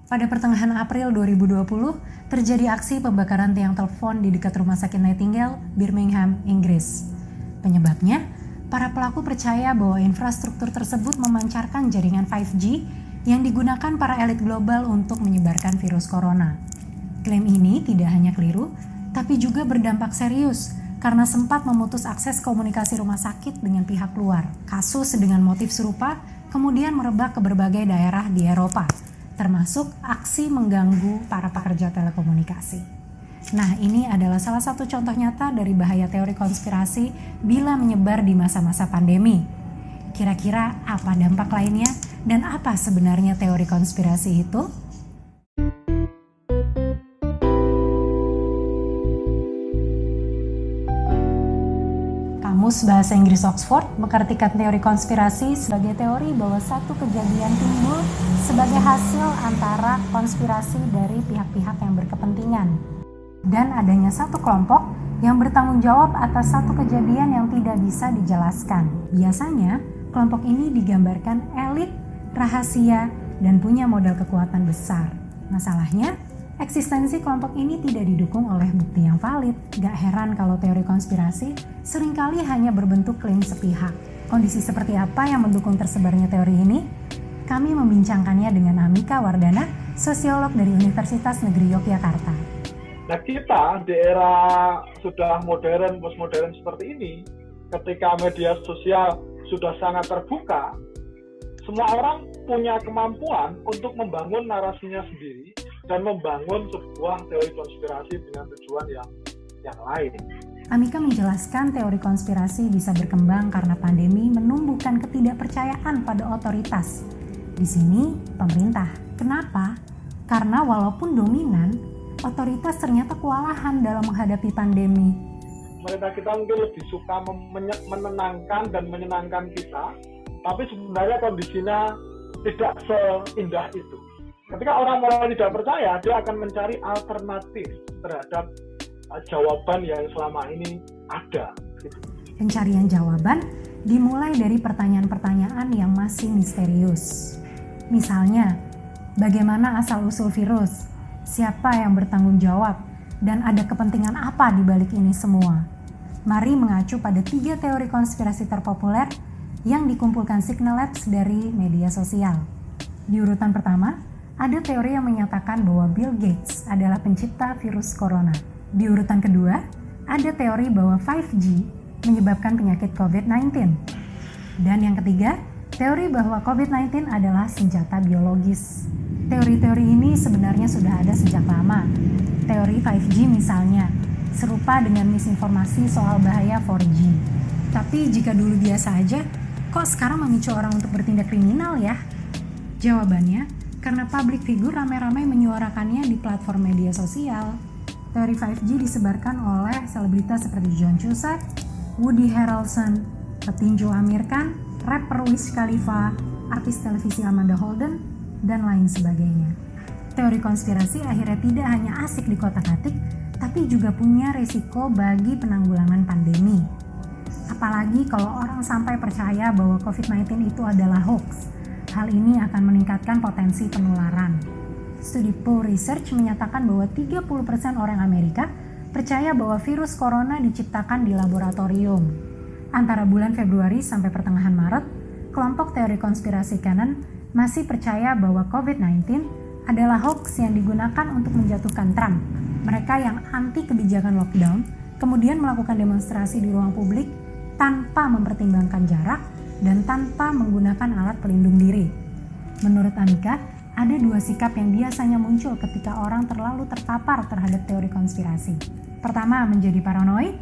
Pada pertengahan April 2020, terjadi aksi pembakaran tiang telepon di dekat Rumah Sakit Nightingale, Birmingham, Inggris. Penyebabnya, para pelaku percaya bahwa infrastruktur tersebut memancarkan jaringan 5G yang digunakan para elit global untuk menyebarkan virus corona. Klaim ini tidak hanya keliru, tapi juga berdampak serius karena sempat memutus akses komunikasi rumah sakit dengan pihak luar. Kasus dengan motif serupa kemudian merebak ke berbagai daerah di Eropa, termasuk aksi mengganggu para pekerja telekomunikasi. Nah, ini adalah salah satu contoh nyata dari bahaya teori konspirasi bila menyebar di masa-masa pandemi. Kira-kira apa dampak lainnya dan apa sebenarnya teori konspirasi itu? Kamus Bahasa Inggris Oxford mengartikan teori konspirasi sebagai teori bahwa satu kejadian timbul sebagai hasil antara konspirasi dari pihak-pihak yang berkepentingan dan adanya satu kelompok yang bertanggung jawab atas satu kejadian yang tidak bisa dijelaskan. Biasanya, kelompok ini digambarkan elit, rahasia, dan punya modal kekuatan besar. Masalahnya, eksistensi kelompok ini tidak didukung oleh bukti yang valid. Gak heran kalau teori konspirasi seringkali hanya berbentuk klaim sepihak. Kondisi seperti apa yang mendukung tersebarnya teori ini? Kami membincangkannya dengan Amika Wardana, sosiolog dari Universitas Negeri Yogyakarta. Nah, kita di era sudah modern, postmodern seperti ini, ketika media sosial sudah sangat terbuka, semua orang punya kemampuan untuk membangun narasinya sendiri dan membangun sebuah teori konspirasi dengan tujuan yang lain. Amika menjelaskan teori konspirasi bisa berkembang karena pandemi menumbuhkan ketidakpercayaan pada otoritas. Di sini, pemerintah. Kenapa? Karena walaupun dominan, otoritas ternyata kewalahan dalam menghadapi pandemi. Pemerintah kita mungkin lebih suka menenangkan dan menyenangkan kita, tapi sebenarnya kondisinya tidak seindah itu. Ketika orang mulai tidak percaya, dia akan mencari alternatif terhadap jawaban yang selama ini ada. Pencarian jawaban dimulai dari pertanyaan-pertanyaan yang masih misterius. Misalnya, bagaimana asal-usul virus? Siapa yang bertanggung jawab? Dan ada kepentingan apa di balik ini semua? Mari mengacu pada 3 teori konspirasi terpopuler yang dikumpulkan Signal Labs dari media sosial. Di urutan pertama, ada teori yang menyatakan bahwa Bill Gates adalah pencipta virus corona. Di urutan kedua, ada teori bahwa 5G menyebabkan penyakit COVID-19. Dan yang ketiga, teori bahwa COVID-19 adalah senjata biologis. Teori-teori ini sebenarnya sudah ada sejak lama. Teori 5G misalnya, serupa dengan misinformasi soal bahaya 4G. Tapi jika dulu biasa aja, kok sekarang memicu orang untuk bertindak kriminal ya? Jawabannya, karena public figure ramai-ramai menyuarakannya di platform media sosial. Teori 5G disebarkan oleh selebritas seperti John Cusack, Woody Harrelson, petinju Amir Khan, rapper Wiz Khalifa, artis televisi Amanda Holden, dan lain sebagainya. Teori konspirasi akhirnya tidak hanya asik dikotak-atik, tapi juga punya resiko bagi penanggulangan pandemi. Apalagi kalau orang sampai percaya bahwa COVID-19 itu adalah hoax. Hal ini akan meningkatkan potensi penularan. Studi Pew Research menyatakan bahwa 30% orang Amerika percaya bahwa virus corona diciptakan di laboratorium. Antara bulan Februari sampai pertengahan Maret, kelompok teori konspirasi kanan masih percaya bahwa COVID-19 adalah hoax yang digunakan untuk menjatuhkan Trump. Mereka yang anti kebijakan lockdown kemudian melakukan demonstrasi di ruang publik tanpa mempertimbangkan jarak dan tanpa menggunakan alat pelindung diri. Menurut Amika, ada 2 sikap yang biasanya muncul ketika orang terlalu terpapar terhadap teori konspirasi. Pertama, menjadi paranoid.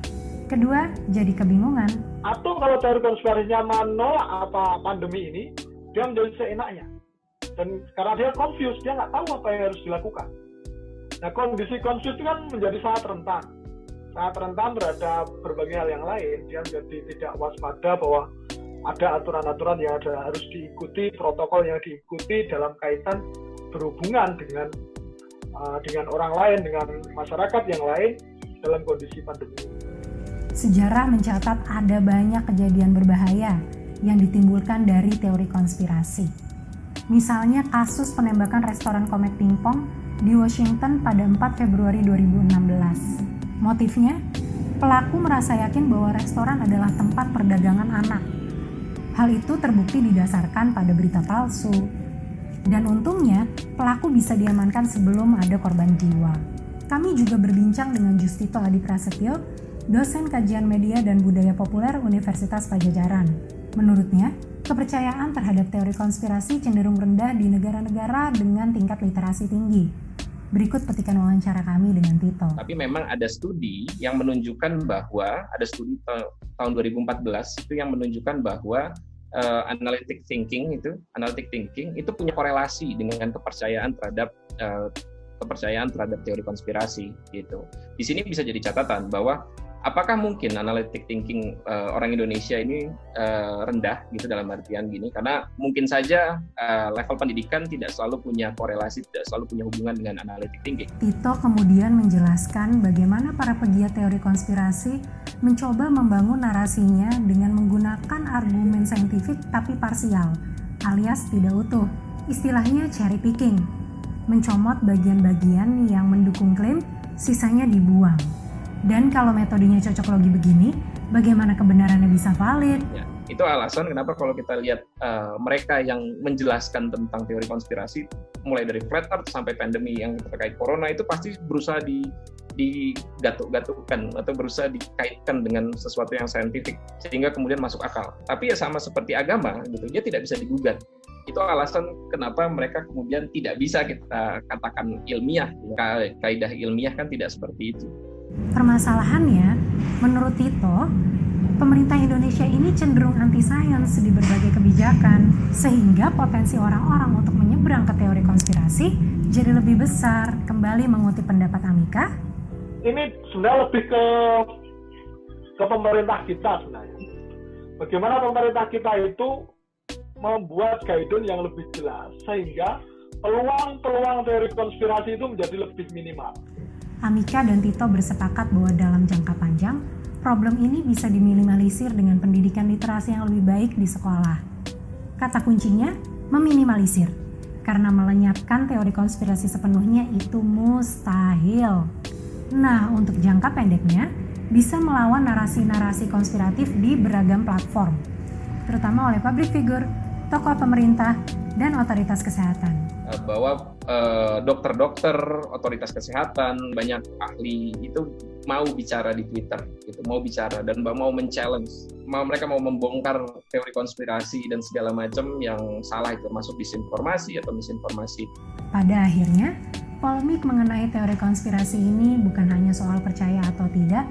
Kedua, jadi kebingungan. Atau kalau teori konspirasinya menolak pandemi ini, dia menjadi seenaknya. Dan karena dia confused, dia nggak tahu apa yang harus dilakukan. Nah, kondisi confused itu kan menjadi sangat rentan. Sangat rentan terhadap berbagai hal yang lain. Dia menjadi tidak waspada bahwa ada aturan-aturan yang harus diikuti, protokol yang diikuti dalam kaitan berhubungan dengan orang lain, dengan masyarakat yang lain dalam kondisi pandemi. Sejarah mencatat ada banyak kejadian berbahaya yang ditimbulkan dari teori konspirasi. Misalnya kasus penembakan restoran Comet Pingpong di Washington pada 4 Februari 2016. Motifnya, pelaku merasa yakin bahwa restoran adalah tempat perdagangan anak. Hal itu terbukti didasarkan pada berita palsu. Dan untungnya, pelaku bisa diamankan sebelum ada korban jiwa. Kami juga berbincang dengan Justito Adi Prasetyo, dosen kajian media dan budaya populer Universitas Padjadjaran. Menurutnya, kepercayaan terhadap teori konspirasi cenderung rendah di negara-negara dengan tingkat literasi tinggi. Berikut petikan wawancara kami dengan Tito. Tapi memang ada studi yang menunjukkan bahwa, ada studi tahun 2014 itu yang menunjukkan bahwa analytic thinking itu punya korelasi dengan kepercayaan terhadap teori konspirasi gitu. Di sini bisa jadi catatan bahwa apakah mungkin analytic thinking orang Indonesia ini rendah gitu dalam artian gini, karena mungkin saja level pendidikan tidak selalu punya korelasi, tidak selalu punya hubungan dengan analytic thinking. Tito kemudian menjelaskan bagaimana para pegiat teori konspirasi mencoba membangun narasinya dengan menggunakan argumen saintifik tapi parsial, alias tidak utuh. Istilahnya cherry picking, mencomot bagian-bagian yang mendukung klaim, sisanya dibuang. Dan kalau metodenya cocok logi begini, bagaimana kebenarannya bisa valid? Ya, itu alasan kenapa kalau kita lihat mereka yang menjelaskan tentang teori konspirasi, mulai dari flat earth sampai pandemi yang terkait corona, itu pasti berusaha digatuk-gatukkan atau berusaha dikaitkan dengan sesuatu yang saintifik sehingga kemudian masuk akal. Tapi ya sama seperti agama, gitu, dia tidak bisa digugat. Itu alasan kenapa mereka kemudian tidak bisa kita katakan ilmiah. Kaidah ilmiah kan tidak seperti itu. Permasalahannya, menurut Tito, pemerintah Indonesia ini cenderung anti-sains di berbagai kebijakan, sehingga potensi orang-orang untuk menyeberang ke teori konspirasi jadi lebih besar. Kembali mengutip pendapat Amika, ini sebenarnya lebih ke pemerintah kita sebenarnya. Bagaimana pemerintah kita itu membuat guidance yang lebih jelas, sehingga peluang teori konspirasi itu menjadi lebih minimal. Amika dan Tito bersepakat bahwa dalam jangka panjang, problem ini bisa diminimalisir dengan pendidikan literasi yang lebih baik di sekolah. Kata kuncinya, meminimalisir. Karena melenyapkan teori konspirasi sepenuhnya itu mustahil. Nah, untuk jangka pendeknya, bisa melawan narasi-narasi konspiratif di beragam platform, terutama oleh public figure, tokoh pemerintah, dan otoritas kesehatan. Bahwa dokter-dokter, otoritas kesehatan, banyak ahli itu mau bicara di Twitter, gitu, mau bicara dan mau men-challenge, mereka mau membongkar teori konspirasi dan segala macam yang salah, itu termasuk disinformasi atau misinformasi. Pada akhirnya, polemik mengenai teori konspirasi ini bukan hanya soal percaya atau tidak,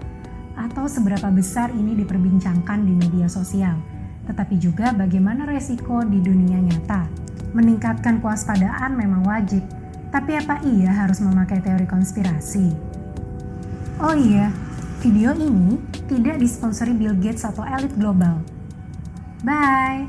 atau seberapa besar ini diperbincangkan di media sosial, tetapi juga bagaimana resiko di dunia nyata. Meningkatkan kewaspadaan memang wajib, tapi apa iya harus memakai teori konspirasi? Oh iya, video ini tidak disponsori Bill Gates atau elit global. Bye!